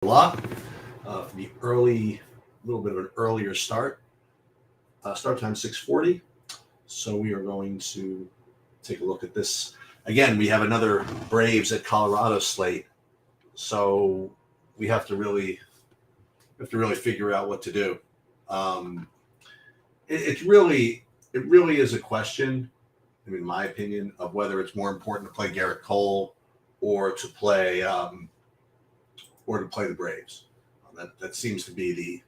block for the little bit of an earlier start. Start time 6:40. So we are going to take a look at this. Again, we have another Braves at Colorado slate. So we have to really figure out what to do. It really is a question, in my opinion, of whether it's more important to play Garrett Cole or to play the Braves. That seems to be the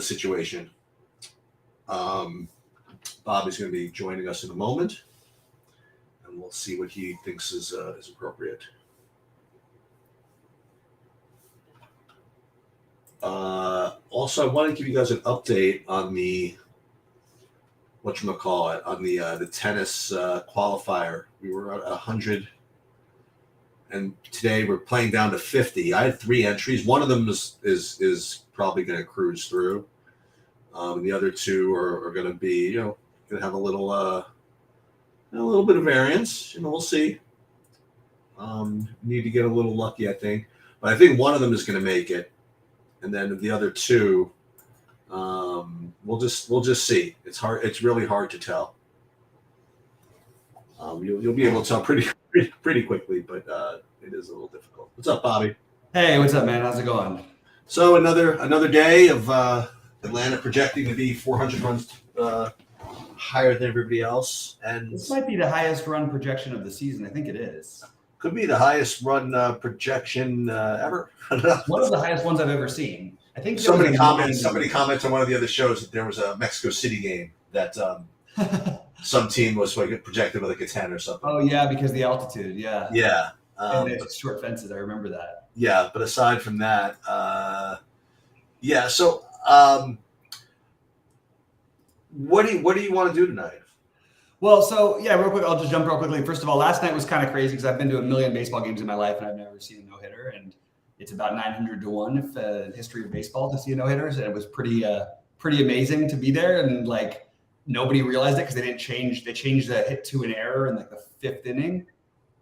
situation. Bobby's going to be joining us in a moment, and we'll see what he thinks is appropriate. Also, I want to give you guys an update on the the tennis qualifier. We were at 100, and today we're playing down to 50. I had 3 entries. One of them is probably going to cruise through. The other 2 are going to be, going to have a little bit of variance. We'll see. Need to get a little lucky, I think. But I think one of them is going to make it. And then the other 2, we'll just see. It's hard. It's really hard to tell. You'll be able to tell pretty quickly, but it is a little difficult. What's up, Bobby? Hey, what's up, man? How's it going? So another day of Atlanta projecting to be 400 runs higher than everybody else, and this might be the highest run projection of the season. I think it is. Could be the highest run projection ever. One of the highest ones I've ever seen. I think somebody comments on one of the other shows that there was a Mexico City game that some team was projected with like a 10 or something. Oh yeah, because the altitude. Yeah. Yeah. And it's short fences. I remember that. Yeah, but aside from that, yeah. So, what do you want to do tonight? Well, so yeah, real quick, I'll just jump real quickly. First of all, last night was kind of crazy because I've been to 1 million baseball games in my life and I've never seen a no-hitter, and it's about 900 to 1 if in history of baseball to see a no-hitters, and it was pretty amazing to be there, and like nobody realized it because they changed the hit to an error in like the 5th inning,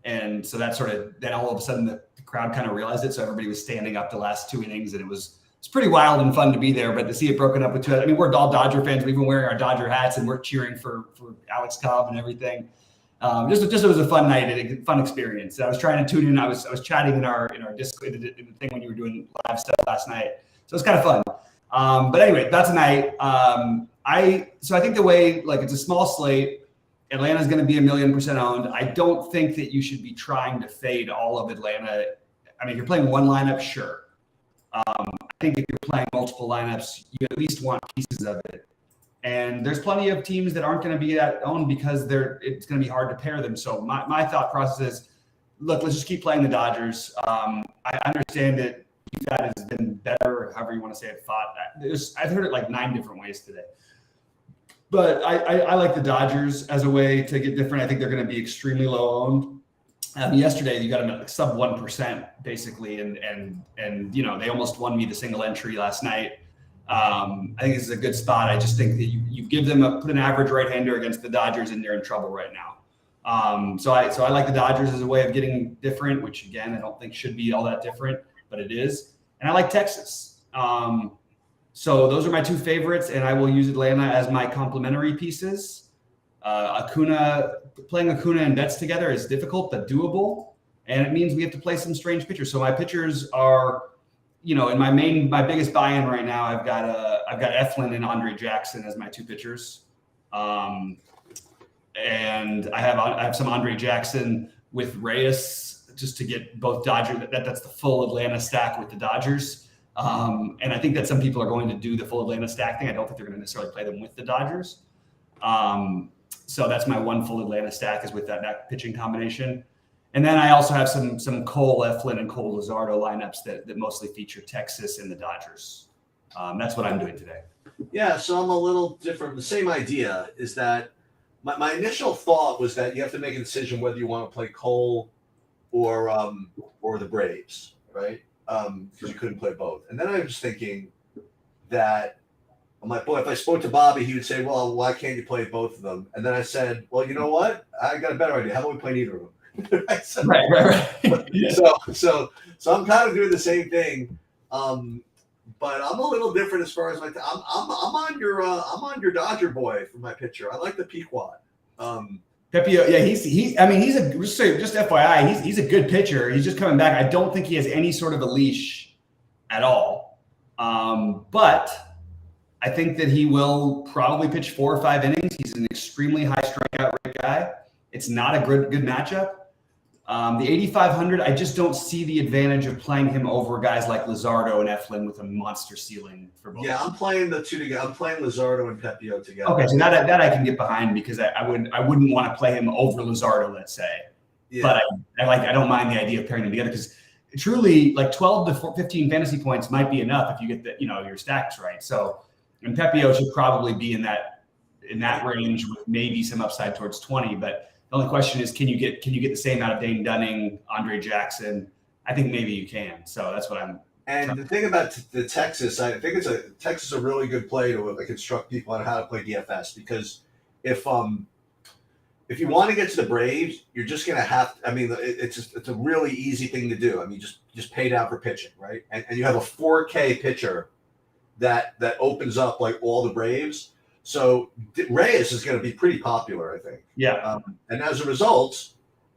and so that then all of a sudden the crowd kind of realized it, so everybody was standing up the last 2 innings, and it's pretty wild and fun to be there. But to see it broken up with 2, I mean, we're all Dodger fans. We've been wearing our Dodger hats and we're cheering for Alex Cobb and everything. Just it was a fun night and a fun experience. I was trying to tune in. I was chatting in our Discord, in the thing when you were doing live stuff last night. So it's kind of fun. But anyway, that's a night. I think the way, like, it's a small slate. Atlanta's going to be 1,000,000% owned. I don't think that you should be trying to fade all of Atlanta. I mean, if you're playing one lineup, sure. I think if you're playing multiple lineups, you at least want pieces of it. And there's plenty of teams that aren't going to be that owned because it's going to be hard to pair them. So my thought process is, look, let's just keep playing the Dodgers. I understand that UFAT has been better, or however you want to say it. I've heard it like 9 different ways today. But I like the Dodgers as a way to get different. I think they're going to be extremely low owned. Yesterday, you got them at sub 1% basically, and they almost won me the single entry last night. I think this is a good spot. I just think that you give them put an average right-hander against the Dodgers, and they're in trouble right now. So I like the Dodgers as a way of getting different, which again I don't think should be all that different, but it is. And I like Texas. So those are my 2 favorites, and I will use Atlanta as my complementary pieces. Playing Acuna and Betts together is difficult but doable, and it means we have to play some strange pitchers. So my pitchers are, in my biggest buy-in right now, I've got Eflin and Andre Jackson as my 2 pitchers, and I have some Andre Jackson with Reyes just to get both Dodgers. That's the full Atlanta stack with the Dodgers, and I think that some people are going to do the full Atlanta stack thing. I don't think they're going to necessarily play them with the Dodgers. So that's my 1 full Atlanta stack is with that pitching combination. And then I also have some Cole Eflin and Cole Luzardo lineups that mostly feature Texas and the Dodgers. That's what I'm doing today. Yeah, so I'm a little different. The same idea is that my initial thought was that you have to make a decision whether you want to play Cole or the Braves, right? Because you couldn't play both. And then I was thinking that I'm like, boy, if I spoke to Bobby, he would say, well, why can't you play both of them? And then I said, well, you know what? I got a better idea. How about we play neither of them? Right? So, Right. so I'm kind of doing the same thing. But I'm a little different as far as I'm on your Dodger boy for my pitcher. I like the Pequot. Pepio, yeah, he's a just FYI, he's a good pitcher. He's just coming back. I don't think he has any sort of a leash at all. But I think that he will probably pitch 4 or 5 innings. He's an extremely high strikeout rate guy. It's not a good matchup. The 8,500, I just don't see the advantage of playing him over guys like Luzardo and Eflin with a monster ceiling for both. Yeah, I'm playing the two together. I'm playing Luzardo and Pepio together. Okay, so that I can get behind because I wouldn't want to play him over Luzardo, let's say. Yeah. But I don't mind the idea of pairing them together because truly like 12 to 15 fantasy points might be enough if you get your stacks right. So, and Pepio should probably be in that range with maybe some upside towards 20, but the only question is, can you get the same out of Dane Dunning, Andre Jackson? I think maybe you can. So that's what I'm. And the thing about the Texas, I think Texas is a really good play to instruct people on how to play DFS because if you want to get to the Braves, you're just going to have. I mean, it's a really easy thing to do. I mean, just pay down for pitching, right? And you have a 4K pitcher that opens up like all the Braves. So Reyes is going to be pretty popular, I think. Yeah. And as a result,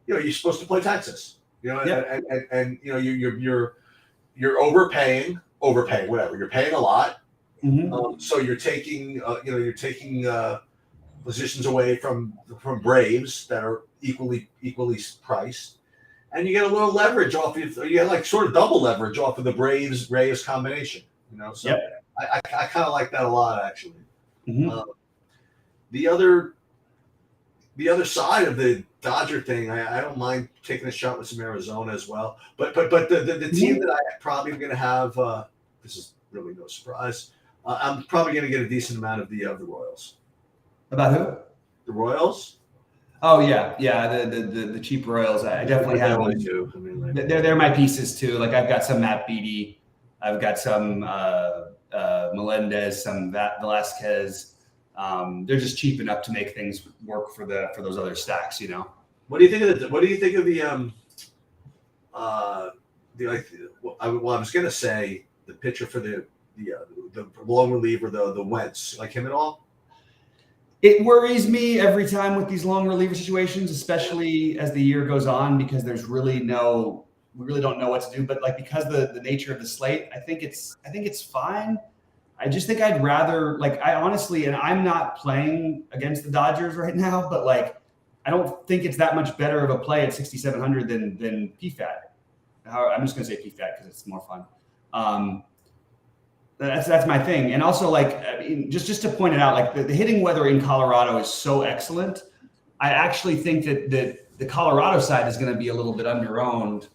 you're supposed to play Texas. Yeah. And you're overpaying, whatever. You're paying a lot. Mm-hmm. So you're taking positions away from Braves that are equally priced, and you get a little leverage off. You get like sort of double leverage off of the Braves Reyes combination. So yep. I kind of like that a lot actually. Mm-hmm. The other side of the Dodger thing, I don't mind taking a shot with some Arizona as well. But the team that I probably am going to have, this is really no surprise. I'm probably going to get a decent amount of the Royals. About who? The Royals. Oh yeah. The cheap Royals. I definitely have them too. I mean, like, they're my pieces too. Like I've got some Matt Beattie, I've got some Melendez, some Velasquez. They're just cheap enough to make things work for those other stacks, What do you think of I was gonna say the pitcher for the long reliever, the Wentz, like him at all? It worries me every time with these long reliever situations, especially as the year goes on, because we really don't know what to do. But like because the nature of the slate, I think it's fine. I just think I'd rather I honestly, and I'm not playing against the Dodgers right now, but I don't think it's that much better of a play at 6,700 than PFAT. I'm just gonna say PFAT because it's more fun. That's my thing. And also just to point it out, the hitting weather in Colorado is so excellent. I actually think that the Colorado side is going to be a little bit under-owned.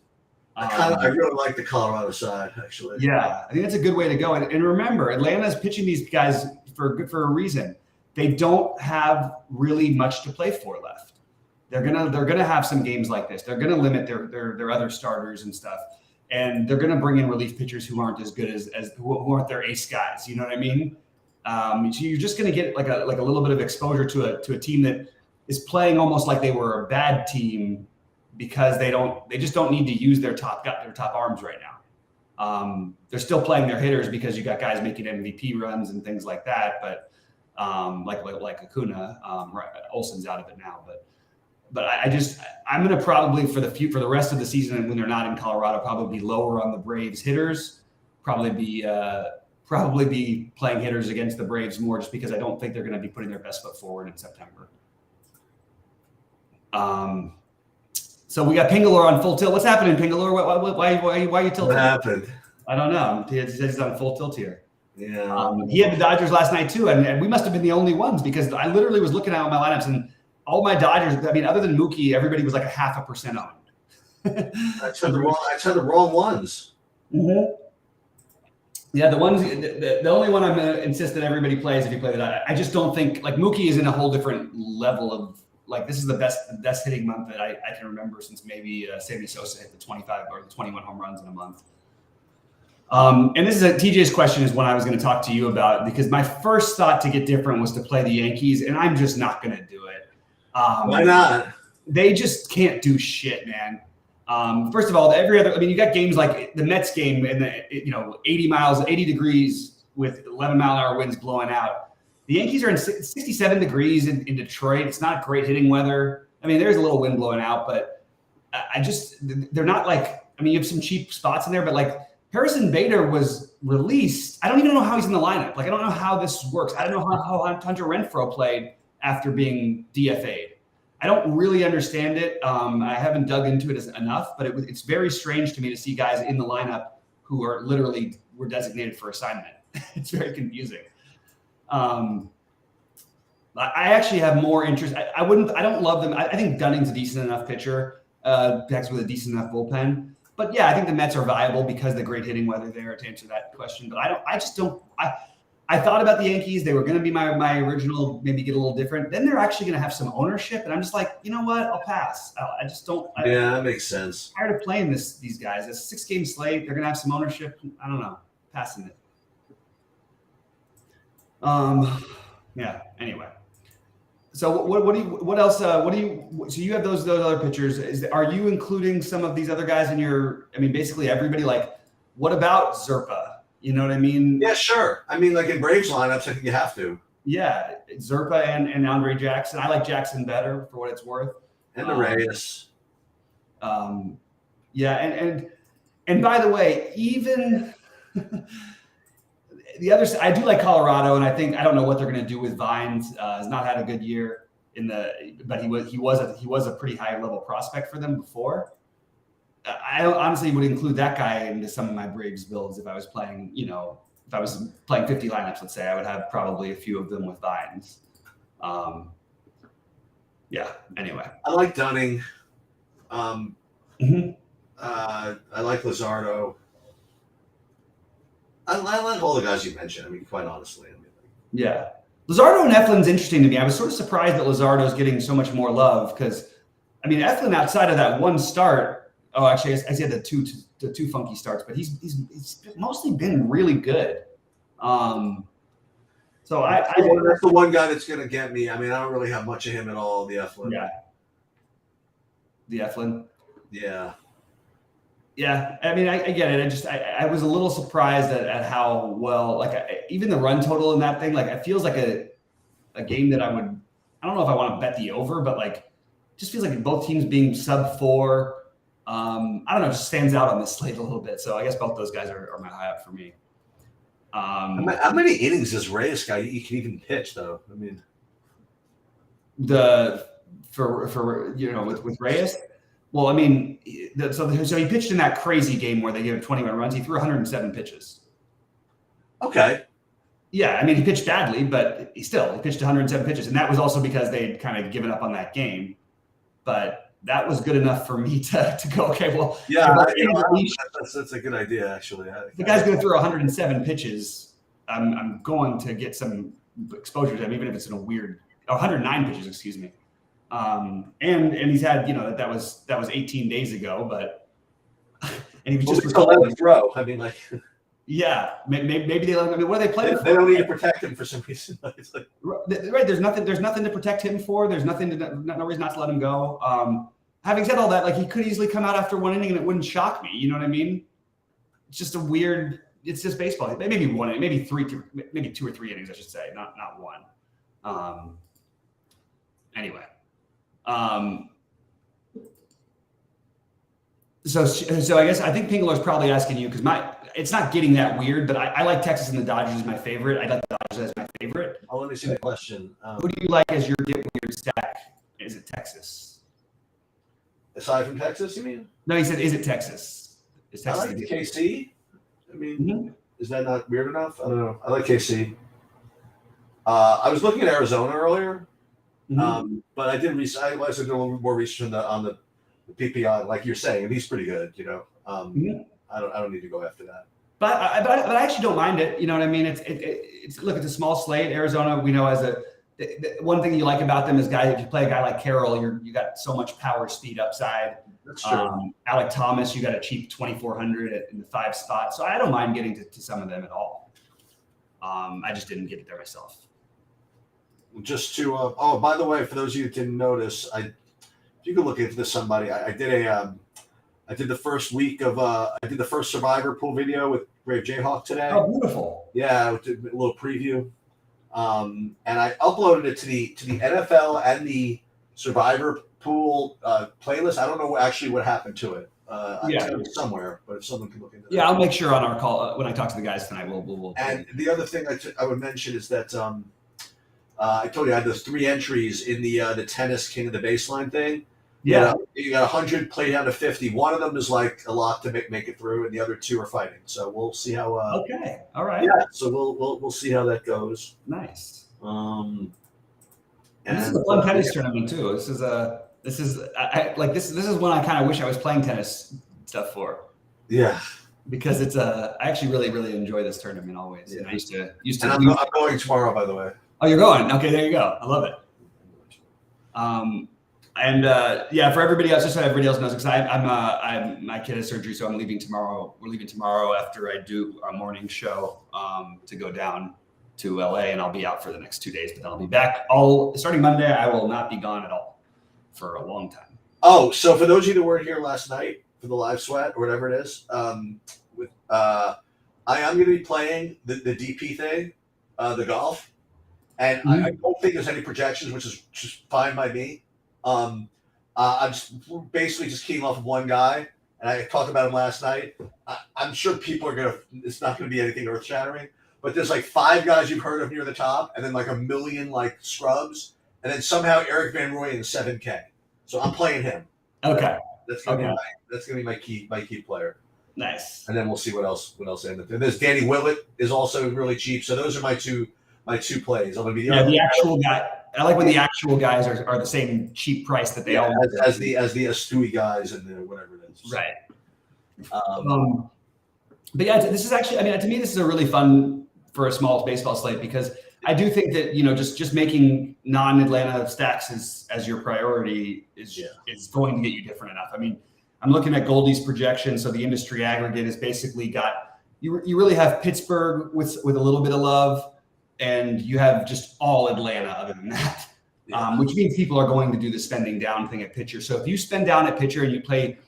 I really like the Colorado side, actually. Yeah, I think that's a good way to go. And remember, Atlanta's pitching these guys for a reason. They don't have really much to play for left. They're gonna have some games like this. They're gonna limit their other starters and stuff. And they're going to bring in relief pitchers who aren't as good as who aren't their ace guys. You know what I mean? So you're just going to get like a little bit of exposure to a team that is playing almost like they were a bad team because they just don't need to use their top arms right now. They're still playing their hitters because you got guys making MVP runs and things like that. But like Acuna, Olsen's out of it now, But I'm going to probably for the rest of the season and when they're not in Colorado, probably be lower on the Braves hitters, probably be playing hitters against the Braves more just because I don't think they're going to be putting their best foot forward in September. So we got Pingalore on full tilt. What's happening, Pingalore? Why are you tilting? What happened? I don't know. He's on full tilt here. Yeah. He had the Dodgers last night too, and we must have been the only ones because I literally was looking at my lineups and all my Dodgers, I mean, other than Mookie, everybody was like 0.5% owned. I tried the wrong ones. Mm-hmm. Yeah, the only one I'm going to insist that everybody plays if you play that. I just don't think Mookie is in a whole different level of this is the best hitting month that I can remember since maybe Sammy Sosa hit the 25 or the 21 home runs in a month. And this is TJ's question is one I was going to talk to you about because my first thought to get different was to play the Yankees, and I'm just not going to do it. Why not? they just can't do shit, man. First of all, you got games like the Mets game and 80 degrees with 11-mile-an-hour winds blowing out. The Yankees are in 67 degrees in Detroit. It's not great hitting weather. I mean, there's a little wind blowing out, but they're not like, I mean, you have some cheap spots in there, but like Harrison Bader was released. I don't even know how he's in the lineup. Like, I don't know how this works. I don't know how Hunter Renfroe played after being DFA'd. I don't really understand it. I haven't dug into it enough, but it's very strange to me to see guys in the lineup who are were designated for assignment. It's very confusing. I actually have more interest. I don't love them. I think Dunning's a decent enough pitcher, Dex with a decent enough bullpen. But yeah, I think the Mets are viable because of the great hitting weather there, to answer that question. But I thought about the Yankees. They were going to be my original, maybe get a little different. Then they're actually going to have some ownership. And I'm just like, you know what? I'll pass. I just don't. Yeah, that makes sense. I'm tired of playing these guys. It's a 6-game slate. They're going to have some ownership. I don't know. Passing it. Yeah. Anyway. So what else? So you have those other pitchers. Are you including some of these other guys in your? I mean, basically everybody. Like, what about Zerpa? You know what I mean? Yeah, sure. I mean, like in Braves lineups, I think you have to. Yeah, Zerpa and Andre Jackson. I like Jackson better for what it's worth. And the Reyes. Yeah, and by the way, even the other side, I do like Colorado, and I don't know what they're going to do with Vines. Has not had a good year but he was a pretty high level prospect for them before. I honestly would include that guy into some of my Braves builds if I was playing, if I was playing 50 lineups, let's say, I would have probably a few of them with Vines. Yeah, anyway. I like Dunning. Mm-hmm. I like Luzardo. I like all the guys you mentioned. I mean, quite honestly. Yeah. Luzardo and Eflin's interesting to me. I was sort of surprised that Luzardo is getting so much more love because, I mean, Eflin outside of that one start, actually, I said the two funky starts, but he's mostly been really good. So that's the one guy that's going to get me. I mean, I don't really have much of him at all. The Eflin. Yeah. The Eflin. Yeah. Yeah. I mean, I get it. I was a little surprised at how well, even the run total in that thing, it feels like a game that I don't know if I want to bet the over, but just feels like both teams being sub 4. I don't know, just stands out on this slate a little bit. So I guess both those guys are my high up for me. How many innings does Reyes guy you can even pitch though? I mean, with Reyes. Well, I mean, so he pitched in that crazy game where they gave him 21 runs. He threw 107 pitches. Okay. Yeah, I mean, he pitched badly, but he pitched 107 pitches, and that was also because they'd kind of given up on that game. But that was good enough for me to go, okay, well, yeah, that's a good idea, actually. The guy's going to throw 107 pitches. I'm going to get some exposure to him, even if it's in 109 pitches, excuse me. And he's had, that was 18 days ago, but and he was just let him throw. I mean, yeah, maybe they. I mean, what are they playing for? They don't need to protect him for some reason. Right, there's nothing to protect him for. There's no reason not to let him go. Having said all that, he could easily come out after one inning and it wouldn't shock me. You know what I mean? It's just it's just baseball. Maybe one inning, maybe 2 or 3 innings, I should say, not one. Anyway. So I guess I think Pingler's probably asking you because it's not getting that weird, but I like Texas and the Dodgers as my favorite. I like the Dodgers as my favorite. Oh, let me see the question. Who do you like as your get weird stack? Is it Texas? Aside from Texas, you mean? No, he said, is it Texas? Is Texas I like KC. I mean, Is that not weird enough? I don't know. I like KC. I was looking at Arizona earlier, but I did research. I was doing a little more research on the PPI, like you're saying, and he's pretty good. I don't need to go after that. But I actually don't mind it. You know what I mean? It's look, it's a small slate. Arizona, we know the one thing you like about them is if you play a guy like Carroll, you got so much power, speed, upside. That's true. Alec Thomas, you got a cheap 2,400 in the 5 spot. So I don't mind getting to some of them at all. I just didn't get it there myself. Just to by the way, for those of you who didn't notice, you could look into this, somebody. I did the first week of I did the first Survivor pool video with Brave Jayhawk today. Oh, beautiful. Yeah, I did a little preview, and I uploaded it to the NFL and the Survivor pool playlist. I don't know actually what happened to it. Yeah. I it's somewhere, but if someone can look into that. Yeah, I'll make sure on our call when I talk to the guys tonight. We'll And the other thing I would mention is that I told you I had those 3 entries in the tennis king of the baseline thing. yeah. You got 100 play down to 50. One of them is like a lot to make it through, and the other 2 are fighting. So we'll see how. Okay. All right. Yeah. So we'll see how that goes. Nice. And this is a fun tennis tournament too. This is this is one I kind of wish I was playing tennis stuff for. Yeah. Because it's I actually really enjoy this tournament always. Yeah. And I used to. And I'm going tomorrow, by the way. Oh, you're going? Okay, there you go. I love it. Yeah, for everybody else, just so everybody else knows, because my kid has surgery, so I'm leaving tomorrow. We're leaving tomorrow after I do our morning show to go down to LA, and I'll be out for the next 2 days, but then I'll be back. Starting Monday, I will not be gone at all for a long time. Oh, so for those of you that weren't here last night for the live sweat or whatever it is, I am going to be playing the DP thing, the golf, and I don't think there's any projections, which is just fine by me. I'm basically just keying off of one guy, and I talked about him last night. I'm sure people are it's not going to be anything earth shattering, but there's like 5 guys you've heard of near the top, and then like a million like scrubs, and then somehow Eric Van Rooyen in 7K. So I'm playing him. Okay. That's gonna be my key player. Nice. And then we'll see what else ends up there. There's Danny Willett is also really cheap. So those are my two plays. I'm gonna be the actual guy. I like when the actual guys are the same cheap price that they all as the Astui guys and the whatever it is. Right. But yeah, this is actually, I mean, to me, this is a really fun for a small baseball slate, because I do think that, just making non-Atlanta stacks as your priority is going to get you different enough. I mean, I'm looking at Goldie's projection. So the industry aggregate has basically got, you really have Pittsburgh with a little bit of love, and you have just all Atlanta other than that, which means people are going to do the spending down thing at pitcher. So if you spend down at pitcher and you play,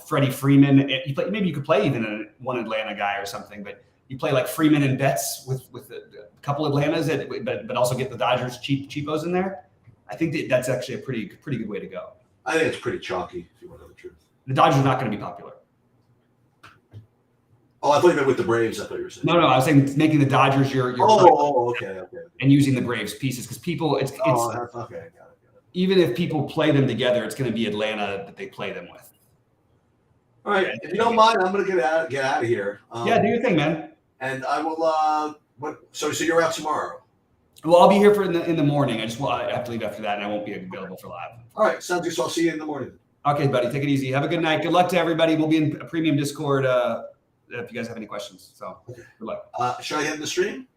Freddie Freeman, maybe you could play even one Atlanta guy or something, but you play like Freeman and Betts with a couple Atlantas, but also get the Dodgers cheapos in there. I think that's actually a pretty good way to go. I think it's pretty chalky, if you want to know the truth. The Dodgers are not going to be popular. Oh, I thought you meant with the Braves. I thought you were saying. No, I was saying making the Dodgers your okay. And using the Braves pieces, because people, it's okay, got it. Even if people play them together, it's going to be Atlanta that they play them with. All right, if you don't mind, I'm going to get out of here. Yeah, do your thing, man. And I will. So you're out tomorrow? Well, I'll be here in the morning. I have to leave after that, and I won't be available for live. All right, sounds good. So I'll see you in the morning. Okay, buddy. Take it easy. Have a good night. Good luck to everybody. We'll be in a premium Discord if you guys have any questions. So good luck. Should I end the stream?